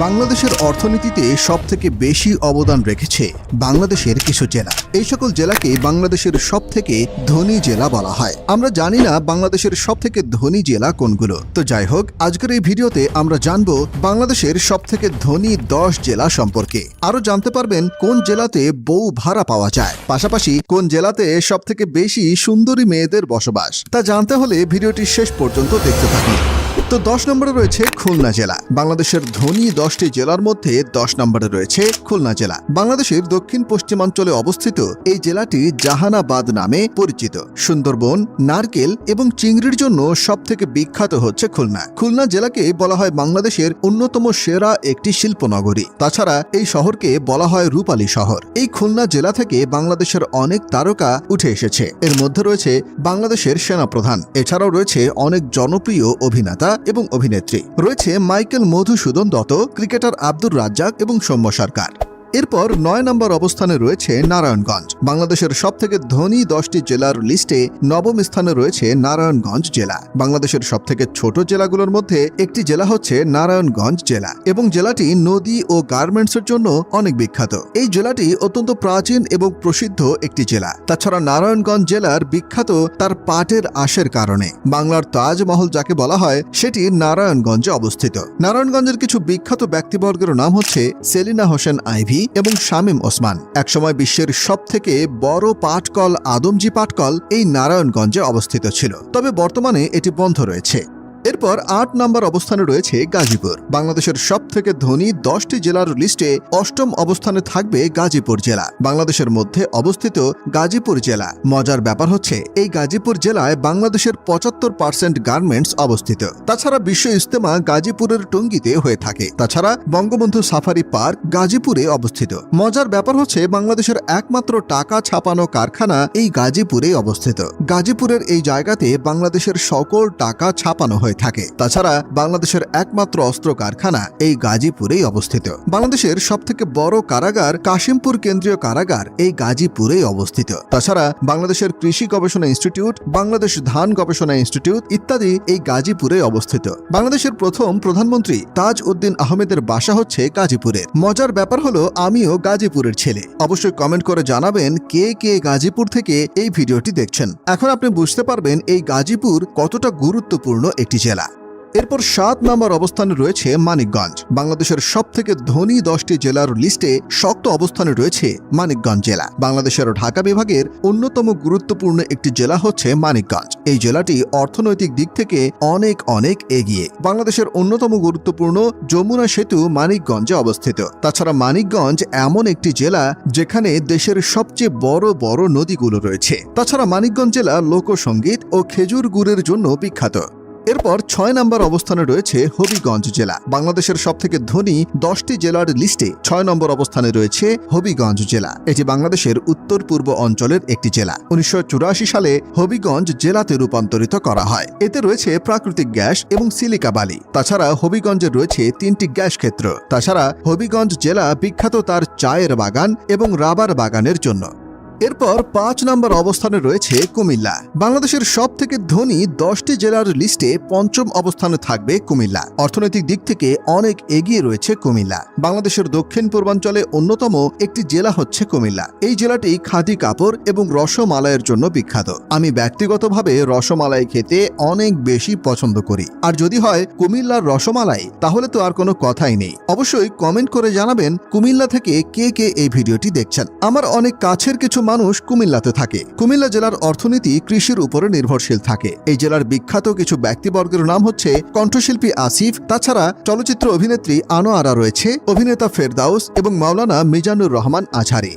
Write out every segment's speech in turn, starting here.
বাংলাদেশের অর্থনীতিতে সবথেকে বেশি অবদান রেখেছে বাংলাদেশের কিছু জেলা। এই সকল জেলাকে বাংলাদেশের সবথেকে ধনী জেলা বলা হয়। আমরা জানি না বাংলাদেশের সবথেকে ধনী জেলা কোনগুলো। তো যাই হোক, আজকের এই ভিডিওতে আমরা জানবো বাংলাদেশের সবথেকে ধনী 10 জেলা সম্পর্কে। আরো জানতে পারবেন কোন জেলাতে বউ ভাড়া পাওয়া যায়, পাশাপাশি কোন জেলাতে সবথেকে বেশি সুন্দরী মেয়েদের বসবাস। তা জানতে হলে ভিডিওটি শেষ পর্যন্ত দেখতে থাকুন। তো 10 নম্বরে রয়েছে খুলনা জেলা। বাংলাদেশের ধনী 10টি জেলার মধ্যে 10 নম্বরে রয়েছে খুলনা জেলা। বাংলাদেশের দক্ষিণ পশ্চিমাঞ্চলে অবস্থিত এই জেলাটি জাহানাবাদ নামে পরিচিত। সুন্দরবন, নারকেল এবং চিংড়ির জন্য সবথেকে বিখ্যাত হচ্ছে খুলনা। খুলনা জেলাকে বলা হয় বাংলাদেশের অন্যতম সেরা একটি শিল্পনগরী। তাছাড়া এই শহরকে বলা হয় রূপালী শহর। এই খুলনা জেলা থেকে বাংলাদেশের অনেক তারকা উঠে এসেছে। এর মধ্যে রয়েছে বাংলাদেশের সেনাপ্রধান, এছাড়াও রয়েছে অনেক জনপ্রিয় অভিনেতা এবং অভিনেত্রী। রয়েছে মাইকেল মধুসূদন দত্ত, ক্রিকেটার আব্দুর রাজ্জাক এবং সৌম্য সরকার। এরপর 9 নম্বর অবস্থানে রয়েছে নারায়ণগঞ্জ। বাংলাদেশের সবথেকে ধনী 10টি জেলার লিস্টে 9ম স্থানে রয়েছে নারায়ণগঞ্জ জেলা। বাংলাদেশের সবথেকে ছোট জেলাগুলোর মধ্যে একটি জেলা হচ্ছে নারায়ণগঞ্জ জেলা এবং জেলাটি নদী ও গার্মেন্টসের জন্য অনেক বিখ্যাত। এই জেলাটি অত্যন্ত প্রাচীন এবং প্রসিদ্ধ একটি জেলা। তাছাড়া নারায়ণগঞ্জ জেলার বিখ্যাত তার পাটের আঁশের কারণে। বাংলার তাজমহল যাকে বলা হয় সেটি নারায়ণগঞ্জে অবস্থিত। নারায়ণগঞ্জের কিছু বিখ্যাত ব্যক্তিবর্গের নাম হচ্ছে সেলিনা হোসেন আইভি এবং শামীম ওসমান। একসময় বিশ্বের সবথেকে বড় পাটকল আদমজি পাটকল এই নারায়ণগঞ্জে অবস্থিত ছিল, তবে বর্তমানে এটি বন্ধ রয়েছে। এরপর 8 নম্বর অবস্থানে রয়েছে গাজীপুর। বাংলাদেশের সবথেকে ধনী 10টি জেলার লিস্টে 8ম অবস্থানে থাকবে গাজীপুর জেলা। বাংলাদেশের মধ্যে অবস্থিত গাজীপুর জেলা। মজার ব্যাপার হচ্ছে এই গাজীপুর জেলায় বাংলাদেশের 75% গার্মেন্টস অবস্থিত। তাছাড়া বিশ্ব ইজতেমা গাজীপুরের টঙ্গীতে হয়ে থাকে। তাছাড়া বঙ্গবন্ধু সাফারি পার্ক গাজীপুরে অবস্থিত। মজার ব্যাপার হচ্ছে বাংলাদেশের একমাত্র টাকা ছাপানো কারখানা এই গাজীপুরে অবস্থিত। গাজীপুরের এই জায়গাতে বাংলাদেশের সকল টাকা ছাপানো হয় থাকে। তাছাড়া বাংলাদেশের একমাত্র অস্ত্র কারখানা এই গাজীপুরেই অবস্থিত। বাংলাদেশের সবথেকে বড় কারাগার কাশিমপুর কেন্দ্রীয় কারাগার এই গাজীপুরেই অবস্থিত। তাছাড়া বাংলাদেশের কৃষি গবেষণা ইনস্টিটিউট, বাংলাদেশ ধান গবেষণা ইনস্টিটিউট ইত্যাদি এই গাজীপুরে অবস্থিত। বাংলাদেশের প্রথম প্রধানমন্ত্রী তাজ উদ্দিন আহমেদের বাসা হচ্ছে গাজীপুরে। মজার ব্যাপার হলো আমিও গাজীপুরের ছেলে। অবশ্যই কমেন্ট করে জানাবেন কে কে গাজীপুর থেকে এই ভিডিওটি দেখছেন। এখন আপনি বুঝতে পারবেন এই গাজীপুর কতটা গুরুত্বপূর্ণ একটি জেলা। এরপর 7 নম্বর অবস্থানে রয়েছে মানিকগঞ্জ। বাংলাদেশের সবথেকে ধনী 10টি জেলার লিস্টে শক্ত অবস্থানে রয়েছে মানিকগঞ্জ জেলা। বাংলাদেশের ঢাকা বিভাগের অন্যতম গুরুত্বপূর্ণ একটি জেলা হচ্ছে মানিকগঞ্জ। এই জেলাটি অর্থনৈতিক দিক থেকে অনেক এগিয়ে। বাংলাদেশের অন্যতম গুরুত্বপূর্ণ যমুনা সেতু মানিকগঞ্জে অবস্থিত। তাছাড়া মানিকগঞ্জ এমন একটি জেলা যেখানে দেশের সবচেয়ে বড় বড় নদীগুলো রয়েছে। তাছাড়া মানিকগঞ্জ জেলা লোকসঙ্গীত ও খেজুর গুড়ের জন্য বিখ্যাত। এরপর 6 নম্বর অবস্থানে রয়েছে হবিগঞ্জ জেলা। বাংলাদেশের সবথেকে ধনী 10টি জেলার লিস্টে 6 নম্বর অবস্থানে রয়েছে হবিগঞ্জ জেলা। এটি বাংলাদেশের উত্তর পূর্ব অঞ্চলের একটি জেলা। 1984 সালে হবিগঞ্জ জেলাতে রূপান্তরিত করা হয়। এতে রয়েছে প্রাকৃতিক গ্যাস এবং সিলিকা বালি। তাছাড়া হবিগঞ্জে রয়েছে 3টি গ্যাস ক্ষেত্র। তাছাড়া হবিগঞ্জ জেলা বিখ্যাত তার চায়ের বাগান এবং রাবার বাগানের জন্য। এরপর 5 নম্বর অবস্থানে রয়েছে কুমিল্লা। বাংলাদেশের সবথেকে ধনী 10টি জেলার লিস্টে 5ম অবস্থানে থাকবে কুমিল্লা। অর্থনৈতিক দিক থেকে অনেক এগিয়ে রয়েছে কুমিল্লা। বাংলাদেশের দক্ষিণ পূর্বাঞ্চলে অন্যতম একটি জেলা হচ্ছে কুমিল্লা। এই জেলাটি খাঁটি কাপড় এবং রসমালাইয়ের জন্য বিখ্যাত। আমি ব্যক্তিগতভাবে রসমালাই খেতে অনেক বেশি পছন্দ করি। আর যদি হয় কুমিল্লার রসমালাই, তাহলে তো আর কোনো কথাই নেই। অবশ্যই কমেন্ট করে জানাবেন কুমিল্লা থেকে কে কে এই ভিডিওটি দেখছেন। আমার অনেক কাছের কিছু মানুষ কুমিল্লাতে থাকে। কুমিল্লা জেলার অর্থনীতি কৃষির উপরে নির্ভরশীল থাকে। এই জেলার বিখ্যাত কিছু ব্যক্তিবর্গের নাম হচ্ছে কণ্ঠশিল্পী আসিফ, তাছাড়া চলচ্চিত্র অভিনেত্রী আনোয়ারা রয়েছে, অভিনেতা ফেরদাউস এবং মাওলানা মিজানুর রহমান আজহারি।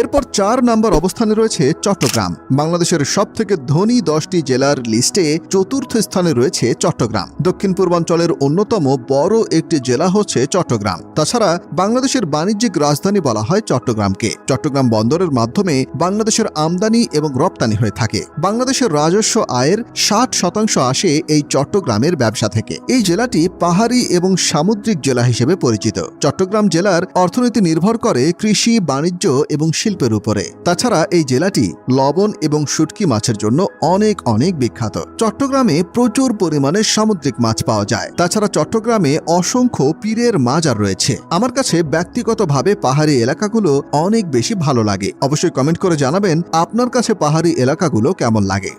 এরপর 4 নম্বর অবস্থানে রয়েছে চট্টগ্রাম। বাংলাদেশের সবথেকে ধনী 10টি জেলার লিস্টে 4র্থ স্থানে রয়েছে চট্টগ্রাম। দক্ষিণ পূর্বাঞ্চলের অন্যতম বড় একটি জেলা হচ্ছে চট্টগ্রাম। তাছাড়া বাংলাদেশের বাণিজ্যিক রাজধানী বলা হয় চট্টগ্রামকে। চট্টগ্রাম বন্দরের মাধ্যমে বাংলাদেশের আমদানি এবং রপ্তানি হয়ে থাকে। বাংলাদেশের রাজস্ব আয়ের 60% আসে এই চট্টগ্রামের ব্যবসা থেকে। এই জেলাটি পাহাড়ি এবং সামুদ্রিক জেলা হিসেবে পরিচিত। চট্টগ্রাম জেলার অর্থনীতি নির্ভর করে কৃষি, বাণিজ্য এবং শিল্পের উপরে। তাছাড়া এই জেলাটি লবণ এবং শুটকি মাছের জন্য অনেক অনেক বিখ্যাত। চট্টগ্রামে প্রচুর পরিমাণে সামুদ্রিক মাছ পাওয়া যায়। তাছাড়া চট্টগ্রামে অসংখ্য পীরের মাজার রয়েছে। আমার কাছে ব্যক্তিগতভাবে পাহাড়ি এলাকাগুলো অনেক বেশি ভালো লাগে। অবশ্যই কমেন্ট করে জানাবেন আপনার কাছে পাহাড়ি এলাকাগুলো কেমন লাগে।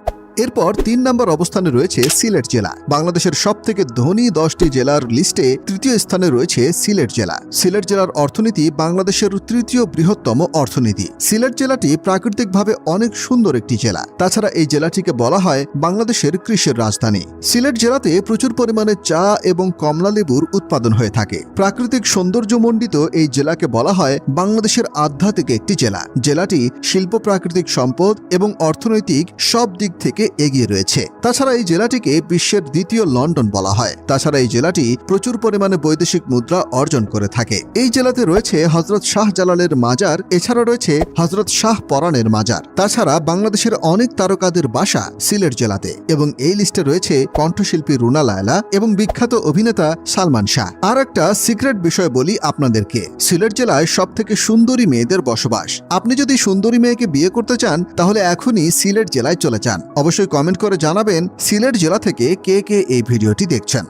এরপর 3 নম্বর অবস্থানে রয়েছে সিলেট জেলা। বাংলাদেশের সবথেকে ধনী 10টি জেলার লিস্টে তৃতীয় স্থানে রয়েছে সিলেট জেলা। সিলেট জেলার অর্থনীতি বাংলাদেশের তৃতীয় বৃহত্তম অর্থনীতি। সিলেট জেলাটি প্রাকৃতিকভাবে অনেক সুন্দর একটি জেলা। তাছাড়া এই জেলাটিকে বলা হয় বাংলাদেশের কৃষির রাজধানী। সিলেট জেলাতে প্রচুর পরিমাণে চা এবং কমলা লেবুর উৎপাদন হয়ে থাকে। প্রাকৃতিক সৌন্দর্যমণ্ডিত এই জেলাকে বলা হয় বাংলাদেশের আধ্যাত্মিক একটি জেলা। জেলাটি শিল্প, প্রাকৃতিক সম্পদ এবং অর্থনৈতিক সব দিক থেকে এগিয়ে রয়েছে। তাছাড়া এই জেলাটিকে বিশ্বের দ্বিতীয় লন্ডন বলা হয়। তাছাড়া এই জেলাটি প্রচুর পরিমাণে বৈদেশিক মুদ্রা অর্জন করে থাকে। এই জেলাতে রয়েছে হযরত শাহ জালালের মাজার, এছাড়া রয়েছে হযরত শাহ পরাণের মাজার। তাছাড়া বাংলাদেশের অনেক তারকাদের বাসা সিলেট জেলাতে এবং এই লিস্টে রয়েছে কণ্ঠশিল্পী রুনা লায়লা এবং বিখ্যাত অভিনেতা সালমান শাহ। আর একটা সিক্রেট বিষয় বলি আপনাদেরকে, সিলেট জেলায় সব থেকে সুন্দরী মেয়েদের বসবাস। আপনি যদি সুন্দরী মেয়েকে বিয়ে করতে চান তাহলে এখনই সিলেট জেলায় চলে যান। অবশ্যই কমেন্ট করে জানাবেন সিলেট জেলা থেকে কে কে এই ভিডিওটি দেখছেন।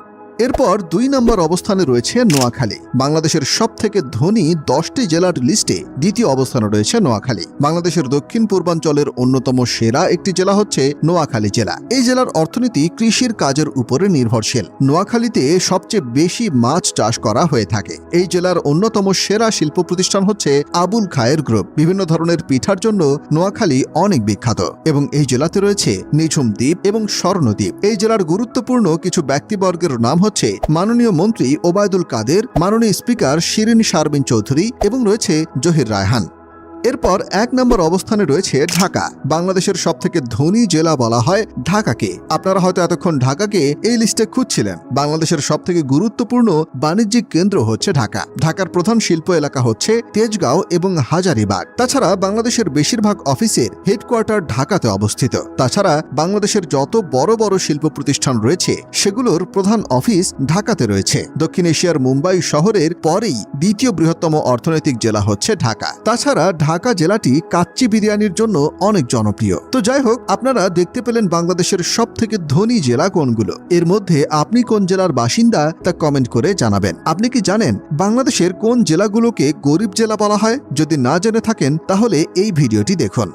এরপর 2 নম্বর অবস্থানে রয়েছে নোয়াখালী। বাংলাদেশের সবথেকে ধনী 10টি জেলার লিস্টে দ্বিতীয় অবস্থানে রয়েছে নোয়াখালী। বাংলাদেশের দক্ষিণ পূর্বাঞ্চলের অন্যতম সেরা একটি জেলা হচ্ছে নোয়াখালী জেলা। এই জেলার অর্থনীতি কৃষির কাজের উপরে নির্ভরশীল। নোয়াখালীতে সবচেয়ে বেশি মাছ চাষ করা হয়ে থাকে। এই জেলার অন্যতম সেরা শিল্প প্রতিষ্ঠান হচ্ছে আবুল খায়ের গ্রুপ। বিভিন্ন ধরনের পিঠার জন্য নোয়াখালী অনেক বিখ্যাত এবং এই জেলাতে রয়েছে নিঝুম দ্বীপ এবং স্বর্ণদ্বীপ। এই জেলার গুরুত্বপূর্ণ কিছু ব্যক্তিবর্গের নাম হচ্ছে মাননীয় মন্ত্রী ওবায়দুল কাদের, মাননীয় স্পিকার শিরিন শারমিন চৌধুরী এবং রয়েছে জহির রায়হান। এরপর 1 নম্বর অবস্থানে রয়েছে ঢাকা। বাংলাদেশের সবথেকে ধনী জেলা বলা হয় ঢাকাকে। আপনারা হয়তো এতক্ষণ ঢাকাকে এই লিস্টে খুঁজছিলেন। বাংলাদেশের সবথেকে গুরুত্বপূর্ণ বাণিজ্যিক কেন্দ্র হচ্ছে ঢাকা। ঢাকার প্রধান শিল্প এলাকা হচ্ছে তেজগাঁও এবং হাজারীবাগ। তাছাড়া বাংলাদেশের বেশিরভাগ অফিসের হেডকোয়ার্টার ঢাকাতে অবস্থিত। তাছাড়া বাংলাদেশের যত বড় বড় শিল্প প্রতিষ্ঠান রয়েছে সেগুলোর প্রধান অফিস ঢাকাতে রয়েছে। দক্ষিণ এশিয়ার মুম্বাই শহরের পরেই দ্বিতীয় বৃহত্তম অর্থনৈতিক জেলা হচ্ছে ঢাকা। তাছাড়া ঢাকা জেলাটি কাচ্চি বিরিয়ানির জন্য অনেক জনপ্রিয়। তো যাই হোক, আপনারা দেখতে পেলেন বাংলাদেশের সবথেকে ধনী জেলা কোনগুলো। এর মধ্যে আপনি কোন জেলার বাসিন্দা তা কমেন্ট করে জানাবেন। আপনি কি জানেন বাংলাদেশের কোন জেলাগুলোকে গরিব জেলা বলা হয়? যদি না জেনে থাকেন তাহলে এই ভিডিওটি দেখুন।